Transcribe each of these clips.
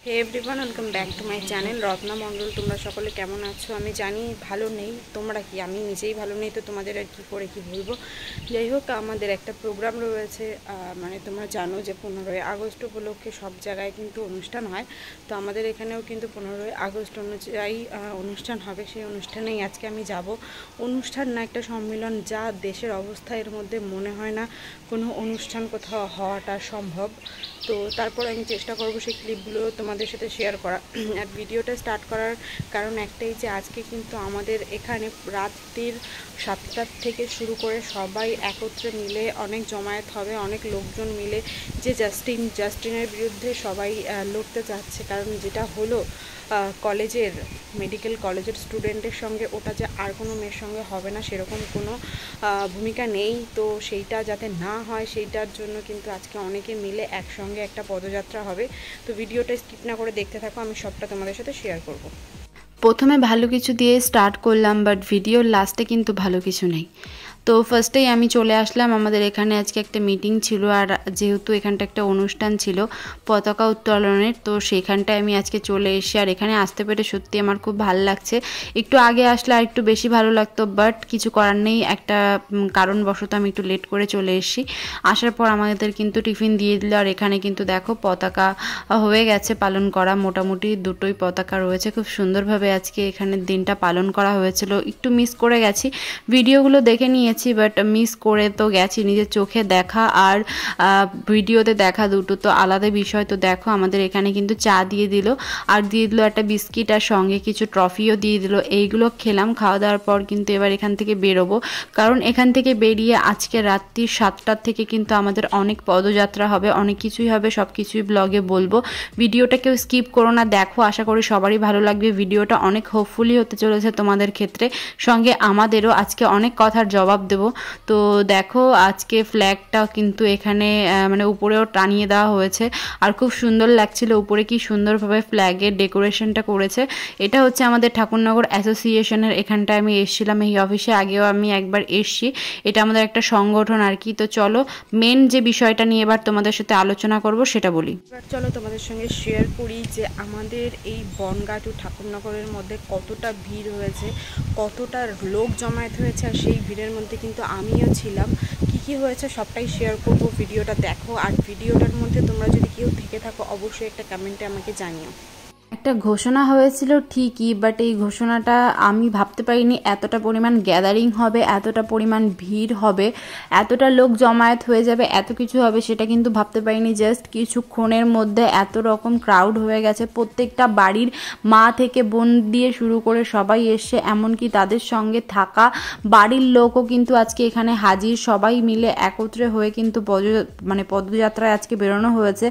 Hey everyone, welcome back to my channel Ratna Mondal. তোমরা সকলে কেমন আছো? আমি জানি ভালো নেই, তোমরা কি? আমি নিজেই ভালো নেই, তো তোমাদের আর কী করে কি বলবো। যাই হোক, আমাদের একটা প্রোগ্রাম রয়েছে, মানে তোমরা জানো যে 15ই আগস্ট উপলক্ষে সব জায়গায় কিন্তু অনুষ্ঠান হয়। তো আমাদের এখানেও কিন্তু 15ই আগস্ট অনুযায়ী অনুষ্ঠান হবে। সেই অনুষ্ঠানেই আজকে আমি যাব। অনুষ্ঠান না, একটা সম্মেলন, যা দেশের অবস্থা, এর মধ্যে মনে হয় না কোনো অনুষ্ঠান কোথাও হওয়াটা সম্ভব। তো তারপর আমি চেষ্টা করব সেই ক্লিপগুলো তোমাদের সাথে শেয়ার করা। আর ভিডিওটা স্টার্ট করার কারণ একটাই, যে আজকে কিন্তু আমাদের এখানে রাত্রির 7টার থেকে শুরু করে সবাই একত্রে মিলে অনেক জমায়েত হবে, অনেক লোকজন মিলে যে জাস্টিনের বিরুদ্ধে সবাই লড়তে চাচ্ছে। কারণ যেটা হলো কলেজের, মেডিকেল কলেজের স্টুডেন্টের সঙ্গে, ওটা যে আর কোনো মেয়ের সঙ্গে হবে না সেরকম কোনো ভূমিকা নেই। তো সেইটা যাতে না হয়, সেইটার জন্য কিন্তু আজকে অনেকে মিলে একসঙ্গে একটা পদযাত্রা হবে। তো ভিডিওটা স্কিপ না করে দেখতে থাকো, আমি সবটা তোমাদের সাথে শেয়ার করব। প্রথমে ভালো কিছু দিয়ে স্টার্ট করলাম, বাট ভিডিওর লাস্টে কিন্তু ভালো কিছু নেই। তো ফার্স্টেই আমি চলে আসলাম, আমাদের এখানে আজকে একটা মিটিং ছিল, আর যেহেতু এখানটা একটা অনুষ্ঠান ছিল পতাকা উত্তোলনের, তো সেখানটায় আমি আজকে চলে এসেছি। আর এখানে আসতে পেরে সত্যি আমার খুব ভালো লাগছে। একটু আগে আসলে আর একটু বেশি ভালো লাগতো, বাট কিছু করার নেই, একটা কারণবশত আমি একটু লেট করে চলে এসেছি। আসার পর আমাদের কিন্তু টিফিন দিয়ে দিল, আর এখানে কিন্তু দেখো পতাকা হয়ে গেছে পালন করা, মোটামুটি দুটোই পতাকা রয়েছে। খুব সুন্দরভাবে আজকে এখানের দিনটা পালন করা হয়েছিল। একটু মিস করে গেছি, ভিডিওগুলো দেখে নিয়েছি, বাট মিস করে তো গেছি। নিজের চোখে দেখা আর ভিডিওতে দেখা দুটো তো আলাদা বিষয়। তো দেখো আমাদের এখানে কিন্তু চা দিয়ে দিল, আর দিয়ে দিল একটা বিস্কিট, আর সঙ্গে কিছু ট্রফিও দিয়ে দিল। এইগুলো খেলাম। খাওয়া দাওয়ার পর কিন্তু এবার এখান থেকে বেরোবো, কারণ এখান থেকে বেরিয়ে আজকে রাত্রি 7টার থেকে কিন্তু আমাদের অনেক পদযাত্রা হবে, অনেক কিছুই হবে, সব কিছুই ব্লগে বলবো। ভিডিওটা কেউ স্কিপ করো না, দেখো, আশা করি সবারই ভালো লাগবে। ভিডিওটা অনেক হোপফুলি হতে চলেছে তোমাদের ক্ষেত্রে, সঙ্গে আমাদেরও। আজকে অনেক কথার জবাব দেব। তো দেখো আজকে ফ্ল্যাগটাও কিন্তু এখানে মানে উপরেও টানিয়ে দেওয়া হয়েছে, আর খুব সুন্দর লাগছিল উপরে কি সুন্দরভাবে ফ্ল্যাগের ডেকোরেশনটা করেছে। এটা হচ্ছে আমাদের ঠাকুরনগর অ্যাসোসিয়েশনের, এখানটায় আমি এসেছিলাম এই অফিসে, আগেও আমি একবার এসছি। এটা আমাদের একটা সংগঠন আর কি। তো চলো মেন যে বিষয়টা নিয়ে এবার তোমাদের সাথে আলোচনা করব সেটা বলি। এবার চলো তোমাদের সঙ্গে শেয়ার করি যে আমাদের এই বনগাঁ টু ঠাকুরনগরের মধ্যে কতটা ভিড় হয়েছে, কতটা লোক জমায়েত হয়েছে। আর সেই ভিড়ের মধ্যে কিন্তু আমিও ছিলাম। কি হয়েছে সবটাই শেয়ার করব, ভিডিওটা দেখো। আর ভিডিওটার মধ্যে তোমরা যদি কেউ থেকে থাকো, অবশ্যই একটা কমেন্টে আমাকে জানিও। একটা ঘোষণা হয়েছিল ঠিকই, বাট এই ঘোষণাটা আমি ভাবতে পারিনি এতটা পরিমাণ গ্যাদারিং হবে, এতটা পরিমাণ ভিড় হবে, এতটা লোক জমায়েত হয়ে যাবে, এত কিছু হবে, সেটা কিন্তু ভাবতে পারিনি। জাস্ট কিছুক্ষণের মধ্যে এত রকম ক্রাউড হয়ে গেছে। প্রত্যেকটা বাড়ির মা থেকে বোন দিয়ে শুরু করে সবাই এসছে, এমনকি তাদের সঙ্গে থাকা বাড়ির লোকও কিন্তু আজকে এখানে হাজির। সবাই মিলে একত্রে হয়ে কিন্তু পদযাত্রায় আজকে বেরোনো হয়েছে।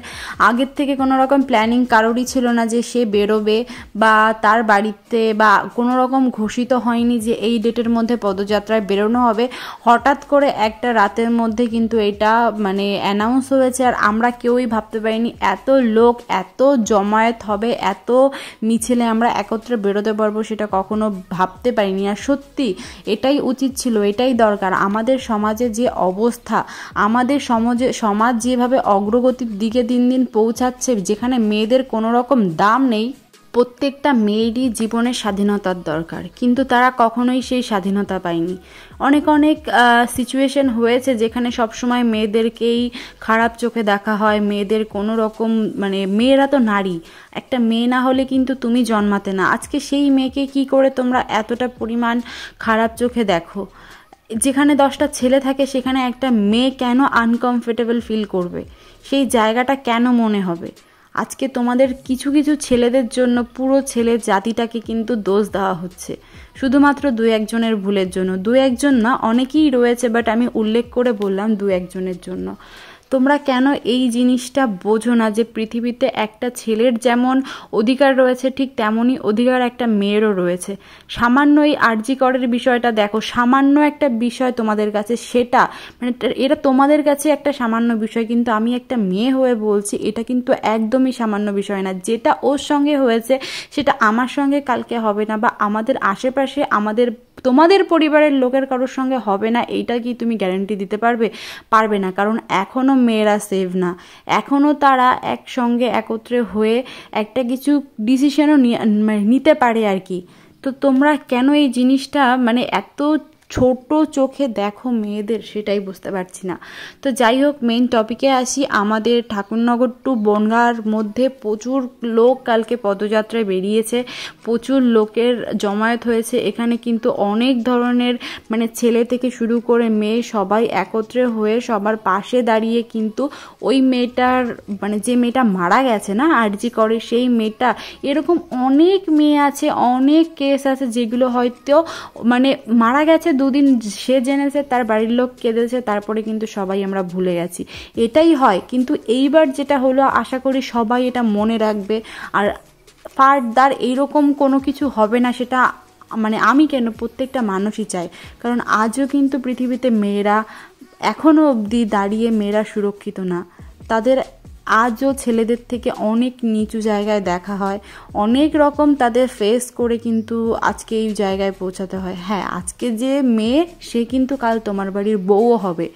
আগের থেকে কোনো রকম প্ল্যানিং কারোরই ছিল না যে সে বেরোবে, বা তার বাড়িতে বা কোনো রকম ঘোষিত হয়নি যে এই ডেটের মধ্যে পদযাত্রায় বেরোনো হবে। হঠাৎ করে একটা রাতের মধ্যে কিন্তু এটা অ্যানাউন্স হয়েছে, আর আমরা কেউই ভাবতে পারিনি এত লোক, এত জমায়েত হবে, এত মিছিলে আমরা একত্রে বেরোতে পারবো, সেটা কখনো ভাবতে পারিনি। আর সত্যি এটাই উচিত ছিল, এটাই দরকার। আমাদের সমাজে যে অবস্থা, আমাদের সমাজ যেভাবে অগ্রগতির দিকে দিন দিন পৌঁছাচ্ছে, যেখানে মেয়েদের কোনো রকম দাম নেই। প্রত্যেকটা মেয়েরই জীবনে স্বাধীনতার দরকার, কিন্তু তারা কখনোই সেই স্বাধীনতা পায়নি। অনেক সিচুয়েশন হয়েছে যেখানে সবসময় মেয়েদেরকেই খারাপ চোখে দেখা হয়। মেয়েদের কোনো রকম মেয়েরা তো নারী, একটা মেয়ে না হলে কিন্তু তুমি জন্মাতে না। আজকে সেই মেয়েকে কি করে তোমরা এতটা পরিমাণ খারাপ চোখে দেখো? যেখানে 10টা ছেলে থাকে, সেখানে একটা মেয়ে কেন আনকমফোর্টেবল ফিল করবে? সেই জায়গাটা কেন মনে হবে? আজকে তোমাদের কিছু কিছু ছেলেদের জন্য পুরো ছেলে জাতিটাকে কিন্তু দোষ দেওয়া হচ্ছে, শুধুমাত্র 2-1জনের ভুলের জন্য। 2-1জন না, অনেকেই রয়েছে, বাট আমি উল্লেখ করে বললাম 2-1জনের জন্য। তোমরা কেন এই জিনিসটা বোঝো না যে পৃথিবীতে একটা ছেলের যেমন অধিকার রয়েছে, ঠিক তেমনই অধিকার একটা মেয়েরও রয়েছে। সামান্য এই আরজি করের বিষয়টা দেখো, সামান্য একটা বিষয় তোমাদের কাছে, সেটা এটা তোমাদের কাছে একটা সামান্য বিষয়, কিন্তু আমি একটা মেয়ে হয়ে বলছি এটা কিন্তু একদমই সামান্য বিষয় না। যেটা ওর সঙ্গে হয়েছে সেটা আমার সঙ্গে কালকে হবে না, বা আমাদের আশেপাশে আমাদের তোমাদের পরিবারের লোকের কারোর সঙ্গে হবে না, এইটা কি তুমি গ্যারান্টি দিতে পারবে? পারবে না, কারণ এখনও মেয়েরা সেভ না, এখনও তারা একসঙ্গে একত্রে হয়ে একটা কিছু ডিসিশনও নিতে পারে আর কি। তো তোমরা কেন এই জিনিসটা মানে এত ছোট চোখে দেখো মেয়েদের, সেটাই বুঝতে পারছি না। তো যাই হোক, মেইন টপিকে আসি। আমাদের ঠাকুরনগর টু বনগাঁর মধ্যে প্রচুর লোক কালকে পদযাত্রায় বেরিয়েছে, প্রচুর লোকের জমায়েত হয়েছে। এখানে কিন্তু অনেক ধরনের মানে ছেলে থেকে শুরু করে মেয়ে সবাই একত্রে হয়ে সবার পাশে দাঁড়িয়ে কিন্তু ওই মেয়েটার মানে যে মেয়েটা মারা গেছে না আরজি করে, সেই মেয়েটা, এরকম অনেক মেয়ে আছে, অনেক কেস আছে যেগুলো হয়তো মানে মারা গেছে দুদিন সে জেনেছে, তার বাড়ির লোক কেঁদেছে, তারপরে কিন্তু সবাই আমরা ভুলে গেছি। এটাই হয়, কিন্তু এইবার যেটা হলো আশা করি সবাই এটা মনে রাখবে, আর ফার্দার এইরকম কোনো কিছু হবে না, সেটা মানে আমি কেন প্রত্যেকটা মানুষই চাই। কারণ আজও কিন্তু পৃথিবীতে মেয়েরা এখনও অবধি দাঁড়িয়ে মেয়েরা সুরক্ষিত না, তাদের আজও ছেলেদের থেকে অনেক নিচু জায়গায় দেখা হয়, অনেক রকম তাদের ফেস করে কিন্তু আজকে এই জায়গায় পৌঁছাতে হয়। হ্যাঁ, আজকে যে মেয়ে সে কিন্তু কাল তোমার বাড়ির বউও হবে,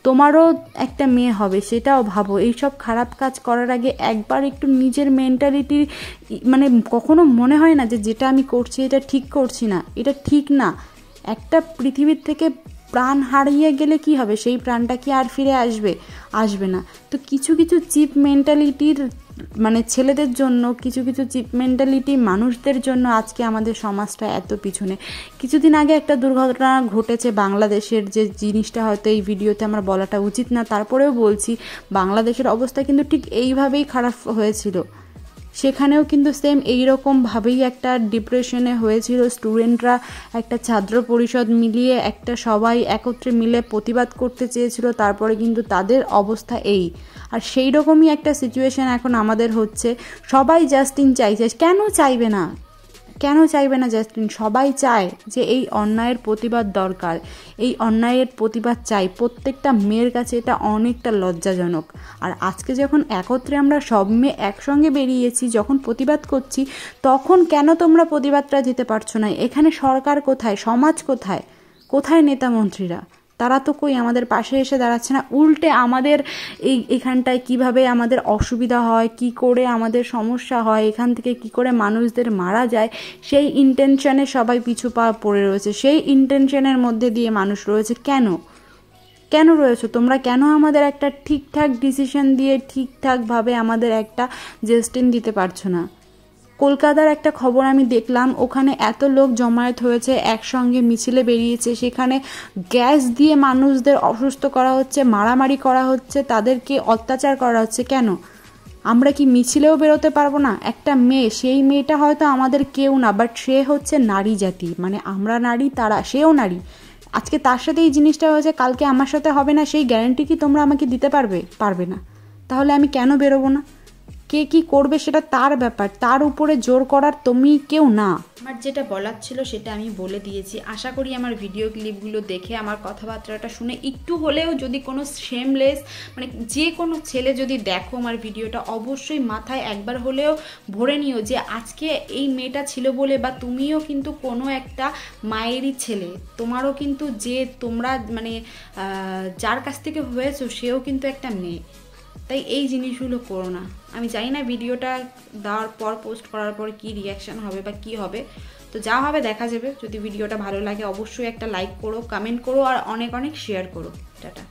তোমারও একটা মেয়ে হবে, সেটাও ভাবো। এইসব খারাপ কাজ করার আগে একবার একটু নিজের মেন্টালিটি মানে কখনো মনে হয় না যে যেটা আমি করছি এটা ঠিক করছি না, এটা ঠিক না। একটা পৃথিবীর থেকে প্রাণ হারিয়ে গেলে কি হবে? সেই প্রাণটা কি আর ফিরে আসবে? আসবে না। তো কিছু কিছু চিপ মেন্টালিটির মানে ছেলেদের জন্য, কিছু কিছু চিপ মেন্টালিটি মানুষদের জন্য আজকে আমাদের সমাজটা এত পিছনে। কিছুদিন আগে একটা দুর্ঘটনা ঘটেছে বাংলাদেশের, যে জিনিসটা হয়তো এই ভিডিওতে আমার বলাটা উচিত না, তারপরেও বলছি। বাংলাদেশের অবস্থা কিন্তু ঠিক এইভাবেই খারাপ হয়েছিল, সেখানেও কিন্তু সেম এইরকমভাবেই একটা ডিপ্রেশনে হয়েছিল স্টুডেন্টরা, একটা ছাত্র পরিষদ মিলিয়ে একটা সবাই একত্রে মিলে প্রতিবাদ করতে চেয়েছিল, তারপরে কিন্তু তাদের অবস্থা এই। আর সেই রকমই একটা সিচুয়েশন এখন আমাদের হচ্ছে। সবাই জাস্টিন চাইছে, কেন চাইবে না, কেন চাইবে না জাস্টিন? সবাই চায় যে এই অন্যায়ের প্রতিবাদ দরকার, এই অন্যায়ের প্রতিবাদ চাই। প্রত্যেকটা মেয়ের কাছে এটা অনেকটা লজ্জাজনক। আর আজকে যখন একত্রে আমরা সব মেয়ে একসঙ্গে বেরিয়েছি, যখন প্রতিবাদ করছি, তখন কেন তোমরা প্রতিবাদটা দিতে পারছো না? এখানে সরকার কোথায়, সমাজ কোথায়, কোথায় নেতা মন্ত্রীরা? তারা তো কই আমাদের পাশে এসে দাঁড়াচ্ছে না, উল্টে আমাদের এখানটায় কিভাবে আমাদের অসুবিধা হয়, কি করে আমাদের সমস্যা হয়, এখান থেকে কি করে মানুষদের মারা যায়, সেই ইন্টেনশনে সবাই পিছু পা পড়ে রয়েছে, সেই ইন্টেনশনের মধ্যে দিয়ে মানুষ রয়েছে। কেন কেন রয়েছে তোমরা? কেন আমাদের একটা ঠিকঠাক ডিসিশন দিয়ে ঠিকঠাকভাবে আমাদের একটা জাস্টিন দিতে পারছো না? কলকাতার একটা খবর আমি দেখলাম, ওখানে এত লোক জমায়েত হয়েছে, একসঙ্গে মিছিলে বেরিয়েছে, সেখানে গ্যাস দিয়ে মানুষদের অসুস্থ করা হচ্ছে, মারামারি করা হচ্ছে, তাদেরকে অত্যাচার করা হচ্ছে। কেন? আমরা কি মিছিলেও বেরোতে পারবো না? একটা মেয়ে, সেই মেয়েটা হয়তো আমাদের কেউ না, বাট সে হচ্ছে নারী জাতি, মানে আমরা নারী, তারা, সেও নারী। আজকে তার সাথে এই জিনিসটা হয়েছে, কালকে আমার সাথে হবে না, সেই গ্যারান্টি কি তোমরা আমাকে দিতে পারবে? পারবে না। তাহলে আমি কেন বেরোবো না? কে কি করবে সেটা তার ব্যাপার, তার উপরে জোর করার তুমি কেউ না। আমার যেটা বলার ছিল সেটা আমি বলে দিয়েছি। আশা করি আমার ভিডিও ক্লিপগুলো দেখে, আমার কথাবার্তাটা শুনে একটু হলেও যদি কোনো শেমলেস মানে যে কোনো ছেলে যদি দেখো আমার ভিডিওটা, অবশ্যই মাথায় একবার হলেও ভরে নিও যে আজকে এই মেয়েটা ছিল বলে, বা তুমিও কিন্তু কোনো একটা মায়েরই ছেলে, তোমারও কিন্তু যে তোমরা মানে যার কাছ থেকে হয়েছো সেও কিন্তু একটা মেয়ে। তাই এই জিনিসগুলো করো না। আমি জানি না ভিডিওটা দেওয়ার পর, পোস্ট করার পর কী রিয়াকশান হবে বা কী হবে, তো যা হবে দেখা যাবে। যদি ভিডিওটা ভালো লাগে অবশ্যই একটা লাইক করো, কমেন্ট করো, আর অনেক অনেক শেয়ার করো। টাটা।